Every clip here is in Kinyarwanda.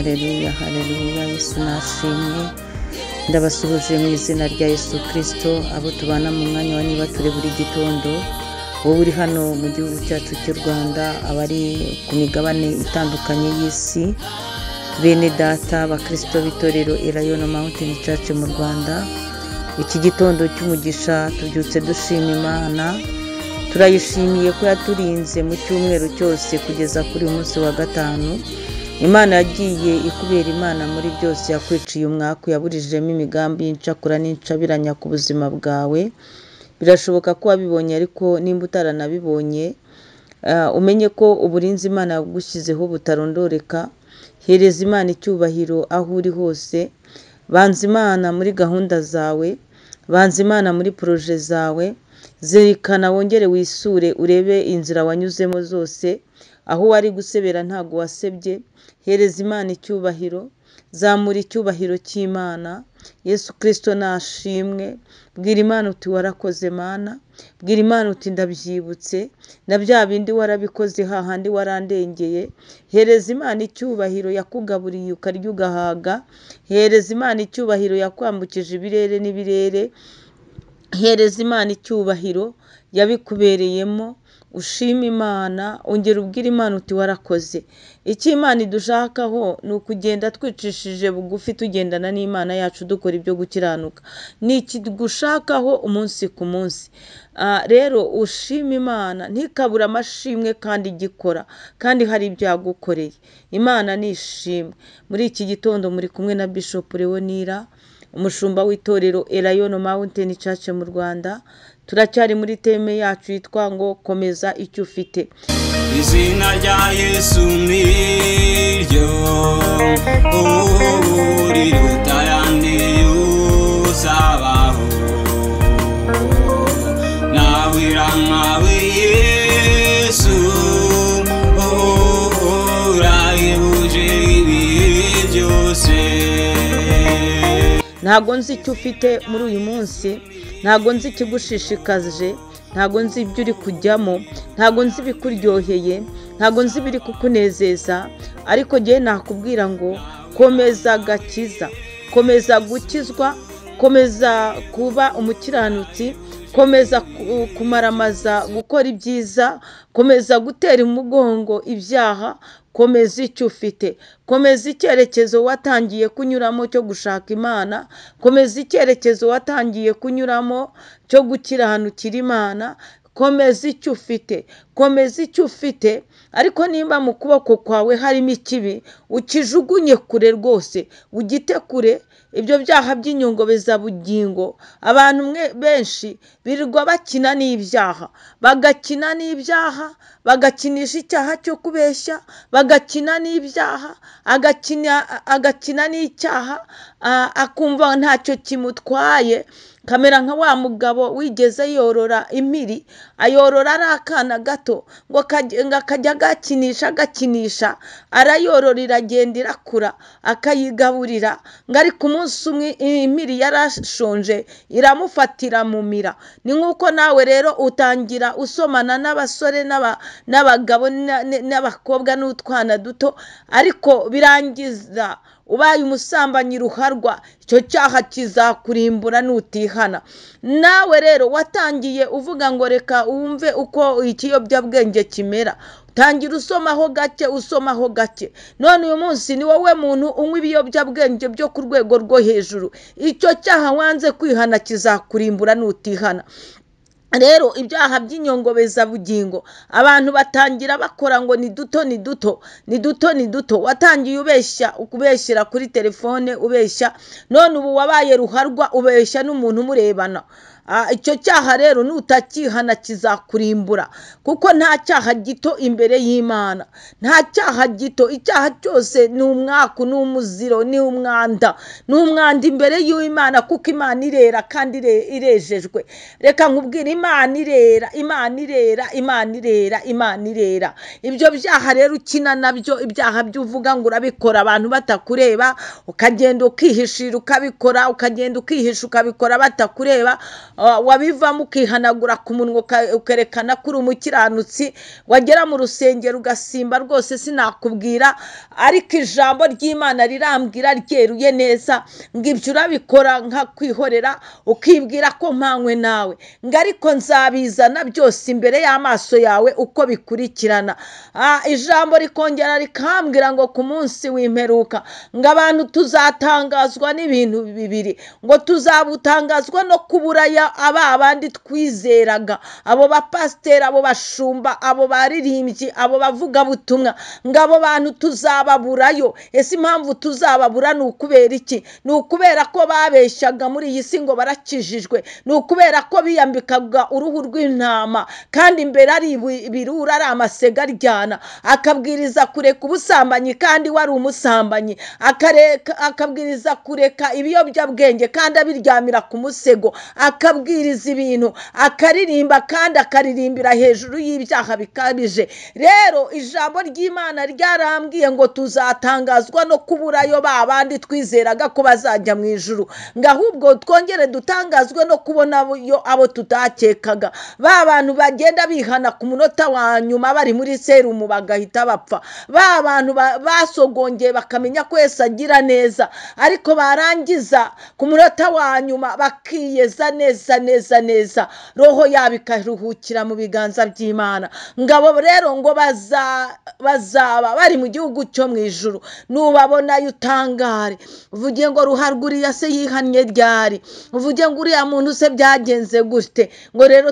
haleluya haleluya. Yesu nashimye. Ndabasuhuje mu izina rya Yesu Kristo, abo tubana mu mwanya wa niba ture buri gitondo, wowe uri hano mu gihugu cyacu cy'u Rwanda, abari ku migabane itandukanye y'isi, bene data abakristo b'itorero Elayono Mountain Church mu Rwanda. Iki gitondo cy'umugisha tubyutse dushima Imana, turayishimiye ko yaturinze mu cyumweru cyose kugeza kuri uyu munsi wa gatanu. Imana yagiye ikubera Imana muri byose, yakwiciye umwaku, yaburijemo imigambi y'incakura n'incabiranya ku buzima bwawe. Birashoboka ko wabibonye, ariko nimba utaranabibonye, umenye ko uburinzi Imana yagushyizeho butarondoreka. Hereza Imana icyubahiro aho uri hose. Banza Imana muri gahunda zawe, banza Imana muri proje zawe. Zirikana wongere wisure, urebe inzira wanyuzemo zose. Aho wari gusebera ntago wasebye. Hereza Imana icyubahiro, zamura icyubahiro cy'Imana. Yesu Kristo nashimwe. Bwira Imana uti warakoze Mana, bwira Imana uti ndabyibutse, na bya bindi warabikoze hahandi warandengeye. Hereza Imana icyubahiro yakugaburiye ukarya ugahaga. Hereza Imana icyubahiro yakwambukije ibirere n'ibirere. Hereza Imana icyubahiro yabikubereyemo. Ushima Imana, ongera ubwira Imana uti warakoze. Icyo Imana idushakaho ni ukugenda twicishije bugufi, tugendana n'Imana yacu, dukora ibyo gukiranuka. Ni iki gushakaho umunsi ku munsi. Rero ushima Imana, ntikabura amashimwe kandi igikora, kandi hari ibyo yagukoreye. Imana nishimwe. Muri iki gitondo muri kumwe na Bishop Leonira, umushumba w'itorero Elayono Mountain Church mu Rwanda. Turacyari muri teme yacu yitwa ngo komeza icyo ufite. Izina rya Yesu niryo riruta ayandi uzabaho. Nawira nkawe Yesu, urahebuje ibihe byose. Ntago nzi icyo ufite muri uyu munsi, ntago nzi ikigushishikaje, ntago nzi ibyo uri kujyamo, ntago nzi ibikuryoheye, ntago nzi ibiri kukunezeza, ariko ngiye nakubwira ngo komeza agakiza, komeza gukizwa, komeza kuba umukiranutsi, komeza kumaramaza gukora ibyiza, komeza gutera umugongo ibyaha. Komeza icyo ufite, komeza icyerekezo watangiye kunyuramo cyo gushaka Imana, komeza icyerekezo watangiye kunyuramo cyo gukiranukira Imana. Komeza icyo ufite, komeza icyo ufite, ariko nimba mu kuboko kwawe harimo ikibi, ukijugunye kure rwose, ugite kure. Ibyo byaha by'inyongobeza bugingo, abantu benshi birirwa bakina n'ibyaha, bagakina n'ibyaha, bagakinisha icyaha cyo kubeshya, bagakina n'ibyaha, agakina n'icyaha, akumva ntacyo kimutwaye. Kamera nka wa mugabo wigeze yorora impiri, ayorora ari akana gato, ngo akajya gakinisha, arayorora iragenda irakura, akayigaburira. Ngo ariko umunsi umwe impiri yarashonje, iramufatira mu mira. Ni nk'uko nawe rero utangira usomana n'abasore n'abagabo n'abakobwa n'utwana duto, ariko birangiza ubaye umusambanyi ruharwa. Icyo cyaha kizakurimbura nutihana. Nawe rero watangiye uvuga ngo reka wumve uko ikiyobyabwenge kimera, tangira usomaho gake. None uyu munsi ni wowe muntu unywa ibiyobyabwenge byo ku rwego rwo hejuru. Icyo cyaha wanze kwihana kizakurimbura nutihana. Rero ibyaha by'inyongobeza bugingo abantu batangira bakora ngo ni duto. Watangiye ukubeshyira kuri telefone, ubeshya. None ubu wabaye ruharwa, ubeshya n'umuntu murebana. Icyo cyaha rero nutakihana kizakurimbura, kuko nta cyaha gito imbere y'Imana. Nta cyaha gito. Icyaha cyose ni umwaku, ni umuziro, ni umwanda. Ni umwanda imbere y'Imana, kuko Imana irera kandi irejejwe. Reka nkubwire, Imana irera. Ibyo byaha rero ukina nabyo, ibyaha by'uvuga ngo urabikora abantu batakureba, ukagenda ukihishira ukabikora, ukagenda ukihisha ukabikora batakureba. wabivamo ukihanagura ku munwa ukerekana ko uri umukiranutsi, wagera mu rusengero ugasimba rwose sinakubwira, ariko ijambo ry'Imana rirambwira ryeruye neza ngo ibyo urabikora nka kwihorera ukibwira ko mpanywe nawe, ngo ariko nzabizana byose imbere y'amaso yawe uko bikurikirana. Ijambo rikongera rikambwira ngo ku munsi w'imperuka ngo abantu tuzatangazwa n'ibintu bibiri, ngo tuzabutangazwa no kuburaya abandi twizeraga, abo bapasiteri, abo bashumba, abo baririmbyi, abo bavuga butumwa, ngo abo bantu tuzababurayo. Ese impamvu tuzababura ni ukubera iki? Ni ukubera ko babeshyaga muri iyi si ngo barakijijwe, ni ukubera ko biyambikaga uruhu rw'intama kandi imbere ari ibirura, ari amasega aryana, akabwiriza kureka ubusambanyi kandi wari umusambanyi, akabwiriza kureka ibiyobyabwenge kandi abiryamira ku musego, akabwiriza ibintu, akaririmba kandi akaririmbira hejuru y'ibyaha bikabije. Rero ijambo ry'Imana ryarambwiye ngo tuzatangazwa no kuburayo babandi twizeraga ko bazajya mu ijuru, ngo ahubwo twongere dutangazwe no kubona abo tutakekaga, ba bantu bagenda bihana ku munota wa nyuma bari muri serumu bagahita bapfa, ba bantu basogongeye bakamenya ko Yesu agira neza, ariko barangiza ku munota wa nyuma bakiyeza neza, roho yabo ikaruhukira mu biganza by'Imana. Ngabo rero ngo bazaba bari mu gihugu cyo mu ijuru, nubabona utangare, uvuge ngo ruharguriya se yihannye ryari, uvuge ngo uriya muntu se byagenze gute. Ngo rero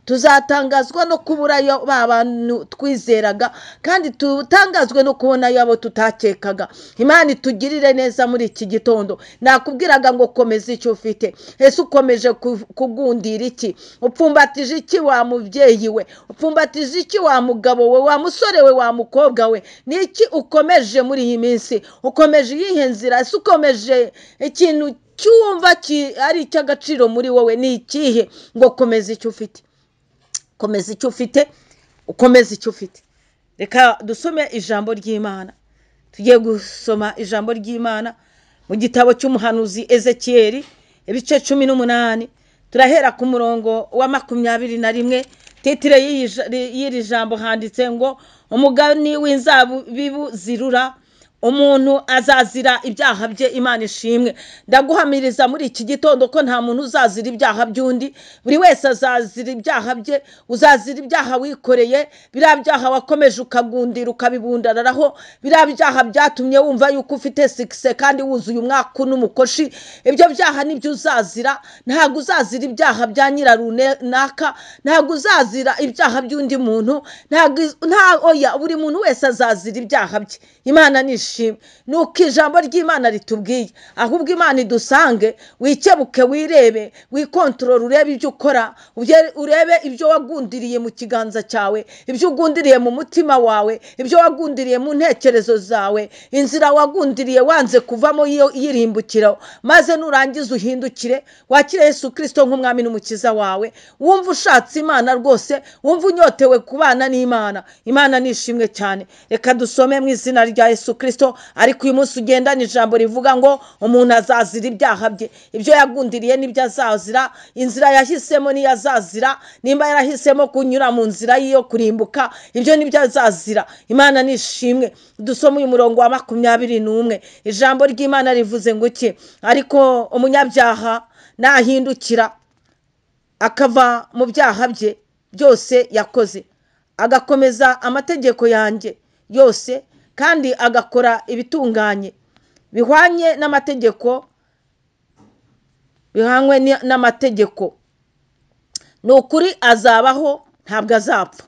tuzatangazwa no kuburayo babantu twizeraga kandi tutangazwe no kubona yabo tutakekaga. Imana itugirire neza muri iki gitondo. Nakubwiraga ngo komeza icyo ufite. Ese ukomeje kugundira iki? Upfumbatije iki wa mubyeyi we? Upfumbatije iki wa mugabo we, wa musore we, wa mukobwa we? Ni iki ukomeje muri iyi minsi? Ukomeje iyihe nzira? Ese ukomeje ikintu cyumva ari icy'agaciro muri wowe ni ikihe? Ngo komeza icyo ufite, komeza icyo ufite, ukomeze icyo ufite. Reka dusome ijambo ry'Imana. Tugiye gusoma ijambo ry'Imana mu gitabo cy'umuhanuzi Ezekiyeli ibice 18. Turahera ku murongo wa 21. Titire y'iri jambo handitse ngo umugani w'inzabibu zirura, umuntu azazira ibyaha bye. Imana ishimwe. Ndaguhamiriza muri iki gitondo ko nta muntu uzazira ibyaha by'undi, buri wese azazira ibyaha bye. Uzazira ibyaha wikoreye, biriya byaha wakomeje ukagundira ukabibundararaho, biriya byaha byatumye wumva yuko ufite sikise kandi wuzuye umwaka n'umukoshi, ibyo byaha nibyo uzazira. Ntabwo uzazira ibyaha bya nyirarunaka, ntabwo uzazira ibyaha by'undi muntu, oya, buri muntu wese azazira ibyaha bye. Imana nishimwe. Nuko ijambo ry'Imana ritubwiye, ahubwo Imana idusange, wikebuke, wirebe, wikontorora, urebe ibyo ukora, urebe ibyo wagundiriye mu kiganza cyawe, ibyo ugundiriye mu mutima wawe, ibyo wagundiriye mu ntekerezo zawe, inzira wagundiriye wanze kuvamo yirimbukira, maze nurangiza uhindukire wakire Yesu Kristo nk'umwami n'umukiza wawe. Wumva ushatse Imana rwose, wumva unyotewe kubana n'Imana. Imana nishimwe cyane. Reka dusome mu izina rya Yesu Kristo. Ariko uyu munsi ugendana ijambo rivuga ngo umuntu azazira ibyaha bye. Ibyo yagundiriye nibyo azazira, inzira yahisemo niyo azazira, nimba yarahisemo kunyura mu nzira yo kurimbuka, ibyo nibyo azazira. Imana nishimwe. Dusome uyu murongo wa 21. Ijambo ry'Imana rivuze ngo iki? Ariko umunyabyaha nahindukira akava mu byaha bye byose yakoze, agakomeza amategeko yanjye yose kandi agakora ibitunganye bihwanye n'amategeko, nukuri azabaho, ntabwo azapfa.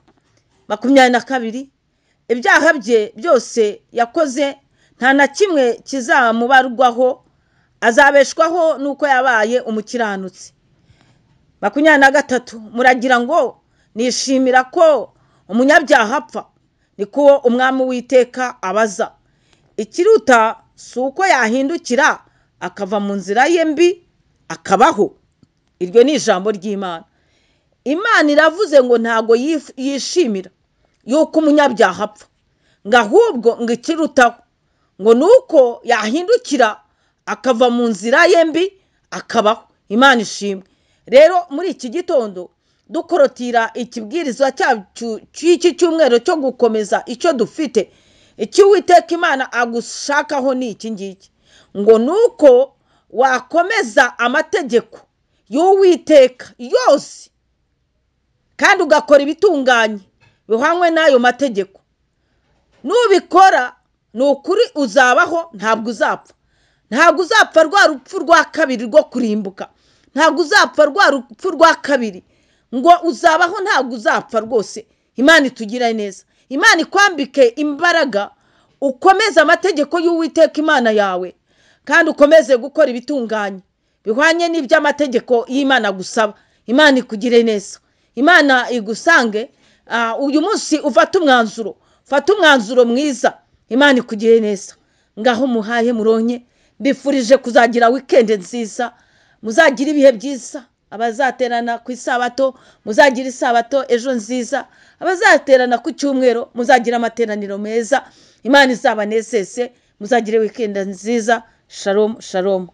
22. Ibyaha bye byose yakoze nta na kimwe kizamubarwaho, azabeshwaho nuko yabaye umukiranutsi. 23. Muragira ngo nishimira ko umunyabyaha apfa? Niko umwami w'Iteka abaza. Ikiruta si uko yahindukira akava mu nzira ye mbi akabaho. Iryo ni ijambo ry'Imana. Imana iravuze ngo ntago yishimira yuko umunyabyaha apfa, ngo ahubwo ngo ikirutaho ngo nuko yahindukira akava mu nzira ye mbi akabaho. Imana ishimwe. Rero muri iki gitondo dukorotira ikibwirizwa cyacu cy'iki cyumweru cyo gukomeza icyo dufite, icyo Uwiteka Imana agushakaho ni iki ngiki, ngo nuko wakomeza amategeko y'Uwiteka yose kandi ugakora ibitunganye bihwanye n'ayo mategeko. Nubikora ni ukuri uzabaho, ntabwo uzapfa. Ntabwo uzapfa rwa rupfu rwa kabiri rwo kurimbuka, ntabwo uzapfa rwa rupfu rwa kabiri, ngo uzabaho, ntabwo uzapfa rwose. Imana itugira neza, Imana ikwambike imbaraga, ukomeze amategeko y'Uwiteka Imana yawe kandi ukomeze gukora ibitunganye bihwanye n'iby'amategeko y'Imana gusaba. Imana ikugire neza, Imana igusange uyu munsi ufata umwanzuro mwiza. Imana ikugire neza. Ngaho muhaye muronye, mbifurije kuzagira weekend nziza, muzagira ibihe byiza. Abazaterana ku isabato muzagira isabato ejo nziza, abazaterana ku cyumweru muzagira amateraniro meza. Imana izabanezeze, muzagire weekend nziza. Shalom shalom.